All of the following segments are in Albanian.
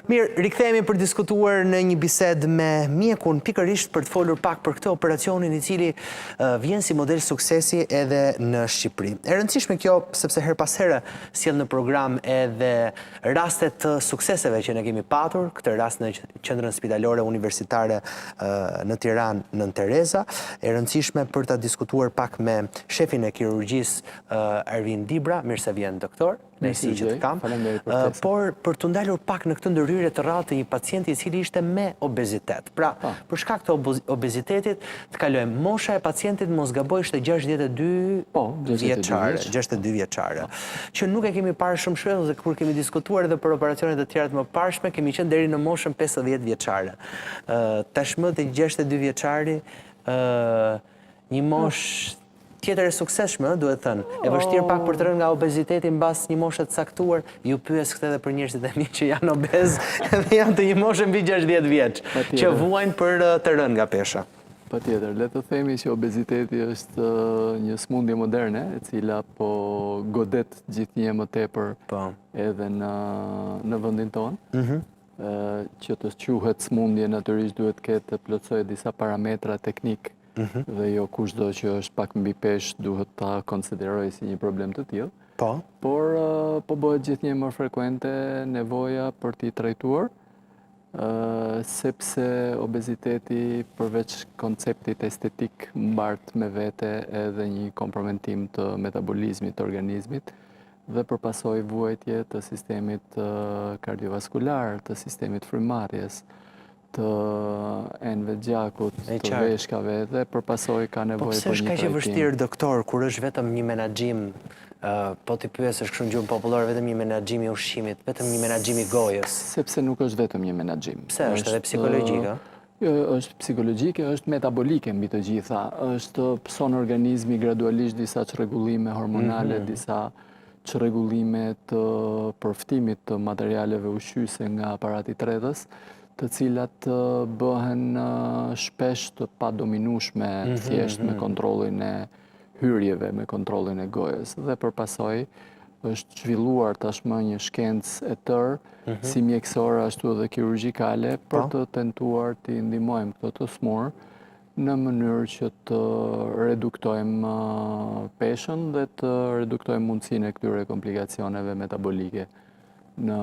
Mirë, rikthehemi për diskutuar në një bisedë me mjekun pikërisht për të folur pak për këtë operacionin i cili vjen si model suksesi edhe në Shqipëri. E rëndësishme kjo sepse her pas here sjell në program edhe rastet të sukseseve që ne kemi patur, këtë rast në Qendrën Spitalore Universitare në Tiranë, Nën Tereza. E rëndësishme për ta diskutuar pak me shefin e kirurgjisë Ervin Dibra, mirë se vjen doktor. Nësi që të kam, por për të ndalur pak në këtë ndërhyrje të rrallë të një pacienti i cili ishte me obezitet. Pra, për shkak të obezitetit, të kalojmë mosha e pacientit mos gaboj ishte 62 vjeçare. Që nuk e kemi parë shumë shpejt dhe kur kemi diskutuar edhe për operacionet të tjera të mëparshme, kemi qenë deri në moshën 50 vjeçare. Tashmë te 62 vjeçari, një moshë tjetër e suksesshme, duhet thënë. E vështirë pak për të rënë nga obeziteti mbas një moshe të caktuar, ju pyes këtë edhe për njerëzit e mi që janë obez dhe janë të një moshe mbi 60 vjeç, që vuajnë për të rënë nga pesha. Patjetër, le të themi që obeziteti është një smundje moderne, e cila po godet gjithnjë më tepër edhe në vendin tonë. Që të quhet smundje natyrisht duhet të plotësojë disa parametra teknik dhe jo kushdo që është pak mbi peshë duhet ta konsiderojë si një problem të tillë. Por po bëhet gjithnjë më frekuente nevoja për t'i trajtuar, sepse obeziteti përveç konceptit estetik mbart me vete edhe një komprometim të metabolizmit të organizmit dhe përpasoj vuajtje të sistemit kardiovaskular, të sistemit frymarrjes, të enëve gjakut, të veshkave dhe përpasoj ka nevojë për një trajtim. Po pse është kaq e vështirë, doktor, kur është vetëm një menaxhim, po ti pyesësh kështu në gjuhën popullore, vetëm një menaxhim i ushqimit, vetëm një menaxhim i gojës? Sepse nuk është vetëm një menaxhim. Pse është edhe psikologjik, është psikologjike, është metabolike mbi të gjitha. Pëson organizmi gradualisht disa çrregullime hormonale, disa çrregullime të përftimit të materialeve ushqyese nga aparati tretës, të cilat bëhen shpesh të padominueshme thjesht me kontrollin e hyrjeve, me kontrollin e gojës. Dhe përpasoj është zhvilluar tashmë një shkencë e tërë, si mjekësore ashtu edhe kirurgjikale, për të tentuar të ndihmojmë këto të smur në mënyrë që të reduktojmë peshën dhe të reduktojmë mundësinë e këtyre komplikacioneve metabolike në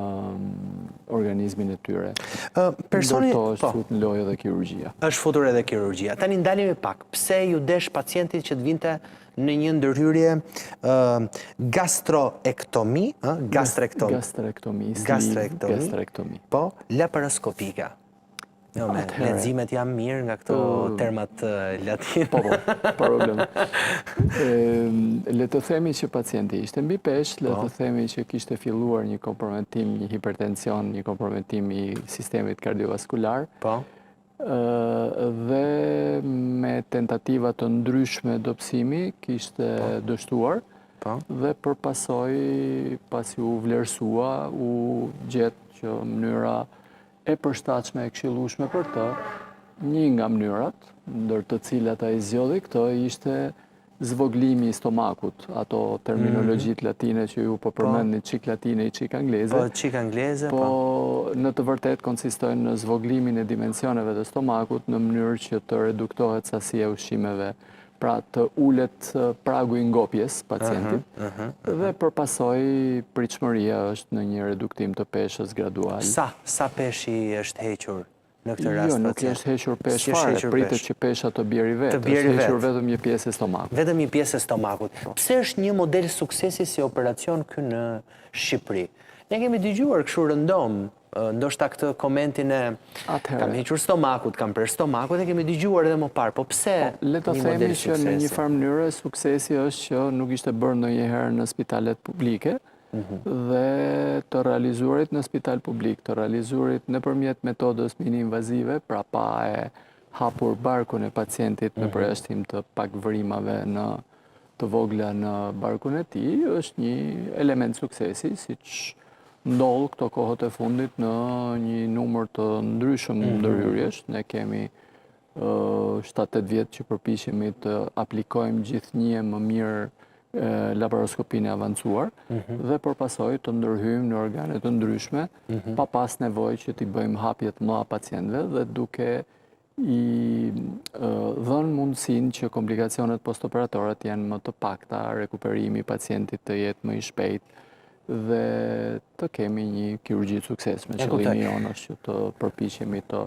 organizmin e tyre. Ndërto është futur në lojë edhe kirurgjia. Është futur edhe kirurgjia. Tani ndalemi pak. Pse ju desh pacientit që të vinte në një ndërhyrje gastrektomi, po, laparoskopike? Leximet jam mirë nga këto termat latin. Po, problem. Le të themi që pacienti ishte mbi peshë, le të themi që kishte filluar një komprometim, një hipertension, një komprometim i sistemit kardiovaskular, dhe me tentativa të ndryshme dobësimi kishte dështuar, dhe përpasoj pasi u vlerësua, u gjetë që mënyra e përshtatshme e këshillueshme për të, një nga mënyrat, ndër të cilat ai zgjodhi këtë, ishte zvoglimi i stomakut, ato terminologjitë latine që ju po përmendni, çik latine i çik angleze. Po, çik angleze, po. Po, në të vërtetë konsistojnë në zvoglimin e dimensioneve të stomakut në mënyrë që të reduktohet sasia e ushqimeve, pra të ulet pragu i ngopjes pacientit, dhe përpasoj pritshmëria është në një reduktim të peshës gradual. Sa peshi është hequr në këtë rast? Jo, nuk është hequr peshë fare, pritet që pesha të bjerë vetë, është hequr vetëm një pjesë e stomakut. Vetëm një pjesë e stomakut. Pse është një model suksesi si operacion ky në Shqipëri? Ne kemi dëgjuar kështu rëndom, ndoshta këtë komentin e kam hequr stomakut, kam prerë stomakut, e kemi dëgjuar edhe më parë, po pse le të themi që në një farë mënyrë suksesi është që nuk ishte bërë ndonjëherë në spitalet publike dhe të realizuarit në spital publik, të realizuarit nëpërmjet metodës mini-invazive, pra pa e hapur barkun e pacientit në përjashtim të pak vërimave të vogla në barkun e tij, është një element suksesi, siç ndodh këto kohët e fundit në një numër të ndryshëm ndërhyrjesh. Ne kemi 7-8 vjet që përpiqemi të aplikojmë gjithnjë më mirë laparoskopinë e avancuar dhe përpasoj të ndërhyjmë në organe të ndryshme pa pas nevojë që t'i bëjmë hapje të mëdha pacientëve dhe duke i dhënë mundësinë që komplikacionet postoperatore të jenë më të pakta, rekuperimi i pacientit të jetë më i shpejtë dhe të kemi një kirurgji të suksesshme. Qëllimi jonë është që të përpiqemi të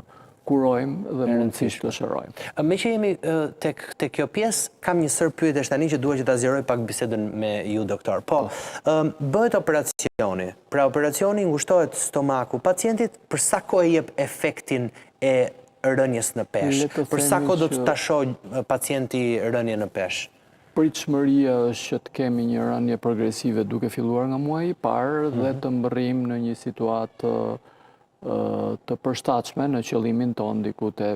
kurojmë dhe mundësisht të shërojmë. Me që jemi tek kjo pjesë, kam një sër pyetësh tani që duhet që ta zgjeroj pak bisedën me ju, doktor. Po, bëhet operacioni. Pra operacioni ngushtohet stomaku pacientit, për sa kohë jep efektin e rënjes në peshë? Për sa kohë do të ta shohë pacienti rënje në peshë? Pritshmëria është që të kemi një rënje progresive duke filluar nga muaji i parë dhe të mbërrim në një situatë të përshtatshme në qëllimin tonë diku te